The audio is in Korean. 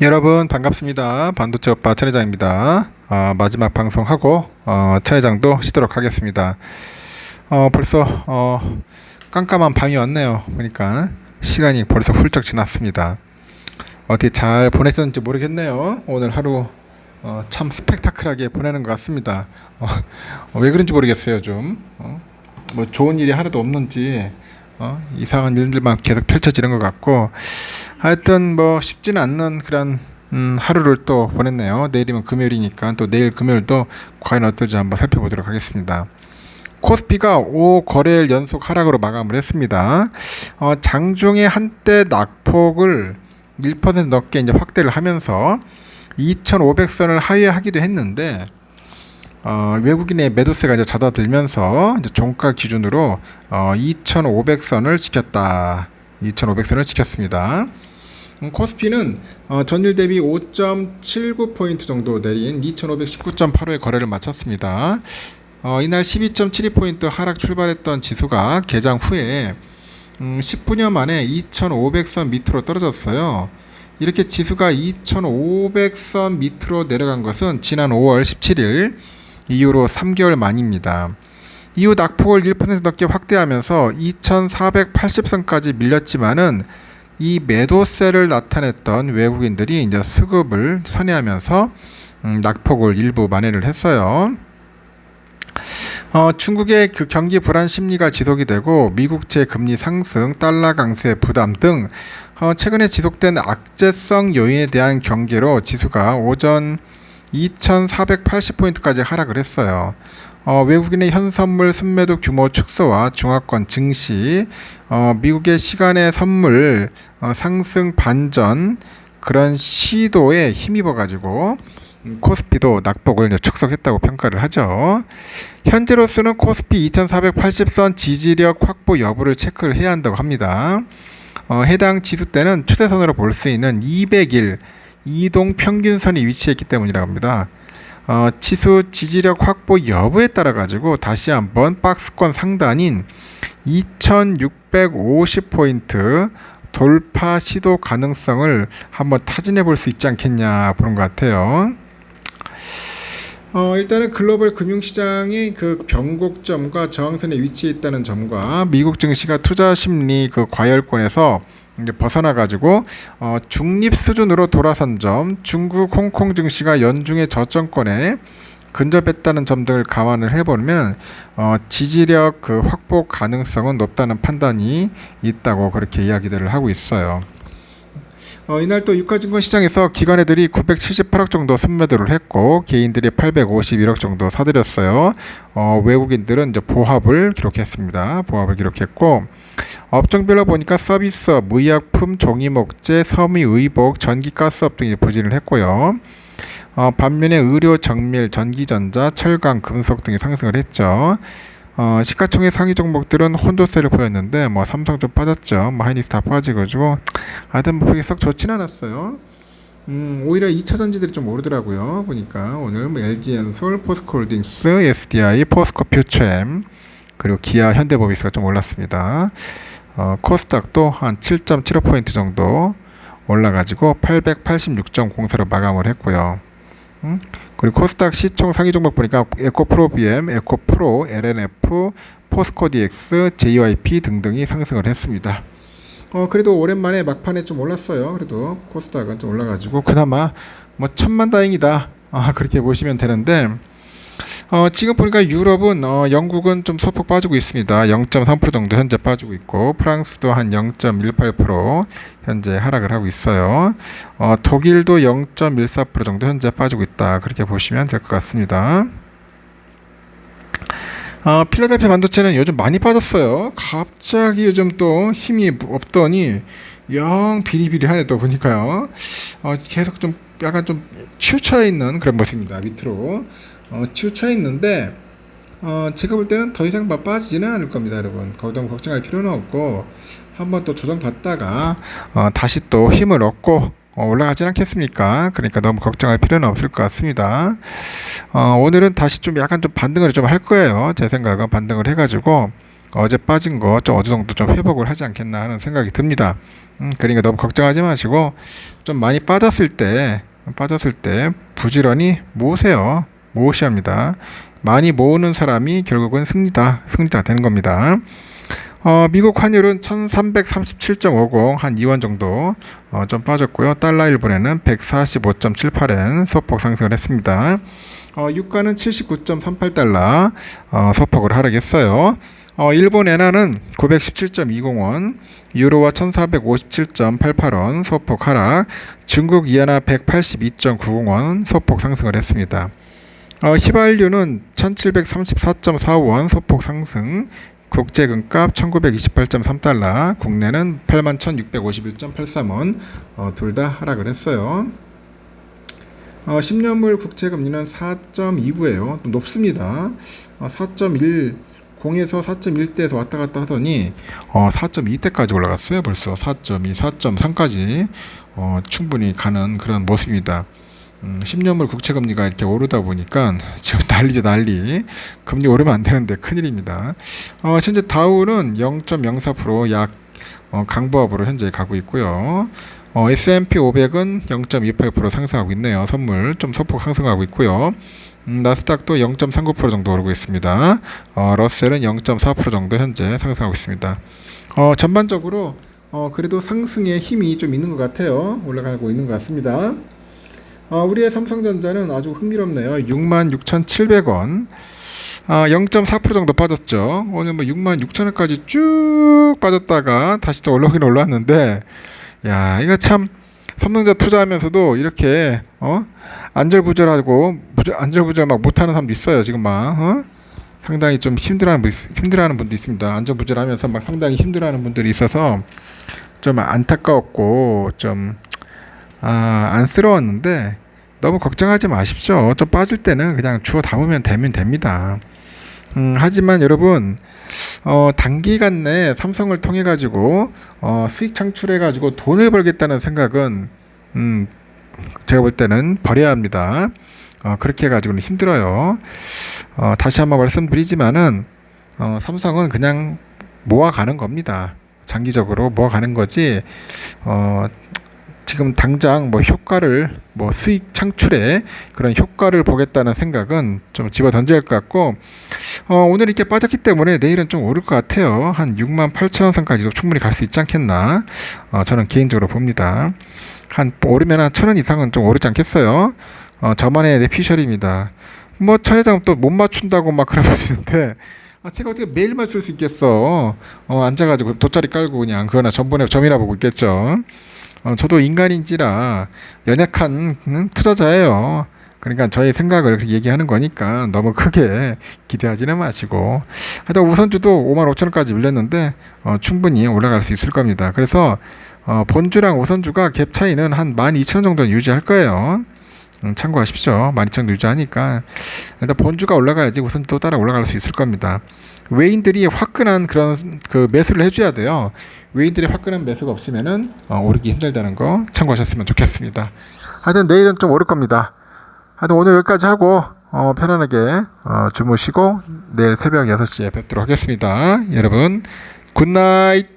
여러분 반갑습니다. 반도체 오빠 천회장입니다. 마지막 방송하고 천회장도 쉬도록 하겠습니다. 벌써 깜깜한 밤이 왔네요. 보니까 시간이 벌써 훌쩍 지났습니다. 어떻게 잘 보내셨는지 모르겠네요. 오늘 하루 참 스펙타클하게 보내는 것 같습니다. 왜 그런지 모르겠어요. 좀 뭐 좋은 일이 하나도 없는지 이상한 일들만 계속 펼쳐지는 것 같고, 하여튼 뭐 쉽지는 않는 그런 하루를 또 보냈네요. 내일이면 금요일이니까 또 내일 금요일도 과연 어떨지 한번 살펴보도록 하겠습니다. 코스피가 5거래일 연속 하락으로 마감을 했습니다. 장중에 한때 낙폭을 1% 넘게 이제 확대를 하면서 2,500선을 하회하기도 했는데, 외국인의 매도세가 이제 잦아들면서 이제 종가 기준으로 2,500선을 지켰다. 2,500선을 지켰습니다. 코스피는 전일 대비 5.79포인트 정도 내린 2,519.85의 거래를 마쳤습니다. 이날 12.72포인트 하락 출발했던 지수가 개장 후에 10분여 만에 2,500선 밑으로 떨어졌어요. 이렇게 지수가 2,500선 밑으로 내려간 것은 지난 5월 17일 이후로 3개월 만입니다. 이후 낙폭을 1% 넘게 확대하면서 2,480선까지 밀렸지만은 이 매도세를 나타냈던 외국인들이 이제 수급을 선회하면서 낙폭을 일부 만회를 했어요. 중국의 그 경기 불안 심리가 지속이 되고 미국제 금리 상승, 달러 강세 부담 등 최근에 지속된 악재성 요인에 대한 경계로 지수가 오전 2,480포인트까지 하락을 했어요. 외국인의 현선물 순매도 규모 축소와 중화권 증시, 미국의 시간의 선물 상승 반전, 그런 시도에 힘입어가지고 코스피도 낙폭을 축소했다고 평가를 하죠. 현재로서는 코스피 2,480선 지지력 확보 여부를 체크를 해야 한다고 합니다. 해당 지수대는 추세선으로 볼 수 있는 200일 이동 평균선이 위치했기 때문이라고 합니다. 지수 지지력 확보 여부에 따라 가지고 다시 한번 박스권 상단인 2650포인트 돌파 시도 가능성을 한번 타진해 볼 수 있지 않겠냐 보는 것 같아요. 일단은 글로벌 금융시장의 그 변곡점과 저항선에 위치해 있다는 점과 미국 증시가 투자 심리 그 과열권에서 이제 벗어나가지고 중립 수준으로 돌아선 점, 중국, 홍콩 증시가 연중의 저점권에 근접했다는 점 등을 감안을 해보면 지지력 그 확보 가능성은 높다는 판단이 있다고 그렇게 이야기들을 하고 있어요. 이날 또 유가증권 시장에서 기관애들이 978억 정도 순매도를 했고 개인들이 851억 정도 사들였어요. 외국인들은 이제 보합을 기록했습니다. 보합을 기록했고, 업종별로 보니까 서비스업, 의약품, 종이목재, 섬유의복, 전기가스업 등이 부진을 했고요. 반면에 의료, 정밀, 전기전자, 철강, 금속 등이 상승을 했죠. 시가총액 상위 종목들은 혼조세를 보였는데 뭐 삼성 좀 빠졌죠. 뭐 하이닉스 다 빠지가지고 하여튼 뭐 그게 썩 좋진 않았어요. 오히려 2차 전지들이 좀 오르더라고요. 보니까 오늘 뭐 LG엔솔, 포스코홀딩스, SDI, 포스코퓨처엠, 그리고 기아, 현대모비스가 좀 올랐습니다. 코스닥도 한 7.75포인트 정도 올라가지고 886.04로 마감을 했고요. 그리고 코스닥 시총 상위 종목 보니까 에코프로 BM, 에코프로, LNF, 포스코DX, JYP 등등이 상승을 했습니다. 그래도 오랜만에 막판에 좀 올랐어요. 그래도 코스닥은 좀 올라가지고 그나마 뭐 천만다행이다, 그렇게 보시면 되는데, 지금 보니까 유럽은 영국은 좀 소폭 빠지고 있습니다. 0.3% 정도 현재 빠지고 있고, 프랑스도 한 0.18% 현재 하락을 하고 있어요. 독일도 0.14% 정도 현재 빠지고 있다, 그렇게 보시면 될 것 같습니다. 필라델피아 반도체는 요즘 많이 빠졌어요. 갑자기 요즘 또 힘이 없더니 영 비리비리하네 또 보니까요. 계속 좀 약간 좀 치우쳐 있는 그런 모습입니다. 밑으로 치우쳐 있는데, 제가 볼 때는 더 이상 빠지지는 않을 겁니다, 여러분. 너무 걱정할 필요는 없고 한번 또 조정받다가 다시 또 힘을 얻고 올라가진 않겠습니까? 그러니까 너무 걱정할 필요는 없을 것 같습니다. 오늘은 다시 좀 약간 좀 반등을 좀 할 거예요. 제 생각은 반등을 해가지고 어제 빠진 거 좀 어느 정도 좀 회복을 하지 않겠나 하는 생각이 듭니다. 그러니까 너무 걱정하지 마시고 좀 많이 빠졌을 때 부지런히 모으세요. 모으셔야 합니다. 많이 모으는 사람이 결국은 승리자가 되는 겁니다. 미국 환율은 1337.50 한 2원 정도 좀 빠졌고요. 달러 1분에는 145.78엔 소폭 상승을 했습니다. 유가는 79.38달러 소폭을 하락했어요. 일본 엔화는 917.20원, 유로와 1457.88원 소폭 하락, 중국 이엔화 182.90원 소폭 상승을 했습니다. 휘발유는 1734.45원 소폭 상승, 국제금값 1928.3달러, 국내는 81,651.83원 둘 다 하락을 했어요. 10년물 국채금리는 4.29예요. 또 높습니다. 4.10에서 4.1대에서 왔다 갔다 하더니 4.2대까지 올라갔어요. 벌써 4.2, 4.3까지 충분히 가는 그런 모습입니다. 10년물 국채금리가 이렇게 오르다 보니까 지금 난리. 금리 오르면 안 되는데 큰일입니다. 현재 다우는 0.04% 약 강보합으로 현재 가고 있고요. S&P 500은 0.28% 상승하고 있네요. 선물 좀 소폭 상승하고 있고요. 나스닥도 0.39% 정도 오르고 있습니다. 러셀은 0.4% 정도 현재 상승하고 있습니다. 전반적으로 그래도 상승의 힘이 좀 있는 것 같아요. 올라가고 있는 것 같습니다. 우리의 삼성전자는 아주 흥미롭네요. 66,700원 0.4% 정도 빠졌죠. 오늘 뭐 66,000원까지 쭉 빠졌다가 다시 또 올라오긴 올라왔는데, 야, 이거 참 삼성전자 투자하면서도 이렇게 안절부절하고 안절부절 막 못하는 사람도 있어요. 지금 막 상당히 좀 힘들어하는 분도 있습니다. 안절부절하면서 막 상당히 힘들어하는 분들이 있어서 좀 안타까웠고 좀 안쓰러웠는데 너무 걱정하지 마십시오. 좀 빠질 때는 그냥 주워 담으면 됩니다. 하지만 여러분 단기간 내에 삼성을 통해 가지고 수익 창출해 가지고 돈을 벌겠다는 생각은 제가 볼 때는 버려야 합니다. 그렇게 해 가지고는 힘들어요. 다시 한번 말씀드리지만은 삼성은 그냥 모아가는 겁니다. 장기적으로 모아가는 거지. 지금 당장 효과를 수익 창출에 그런 효과를 보겠다는 생각은 좀 집어 던져야 할 것 같고, 오늘 이렇게 빠졌기 때문에 내일은 좀 오를 것 같아요. 한 68,000원 선까지도 충분히 갈 수 있지 않겠나 저는 개인적으로 봅니다. 오르면 한 1,000원 이상은 좀 오르지 않겠어요. 저만의 내피셜입니다. 천 회장 또 못 맞춘다고 막 그러시는데 제가 어떻게 매일 맞출 수 있겠어. 앉아가지고 돗자리 깔고 그냥 그거나 전번에 점이나 보고 있겠죠. 저도 인간인지라 연약한 투자자예요. 그러니까 저의 생각을 그렇게 얘기하는 거니까 너무 크게 기대하지는 마시고, 하여튼 우선주도 55,000원까지 밀렸는데 충분히 올라갈 수 있을 겁니다. 그래서 본주랑 우선주가 갭 차이는 한 12,000원 정도는 유지할 거예요. 참고하십시오. 12,000원 유지하니까 일단 본주가 올라가야지 우선주도 따라 올라갈 수 있을 겁니다. 외인들이 화끈한 그런 매수를 해줘야 돼요. 외인들이 화끈한 매수가 없으면은 오르기 힘들다는 거 참고하셨으면 좋겠습니다. 하여튼 내일은 좀 오를 겁니다. 하여튼 오늘 여기까지 하고 편안하게 주무시고 내일 새벽 6시에 뵙도록 하겠습니다. 여러분 굿나잇.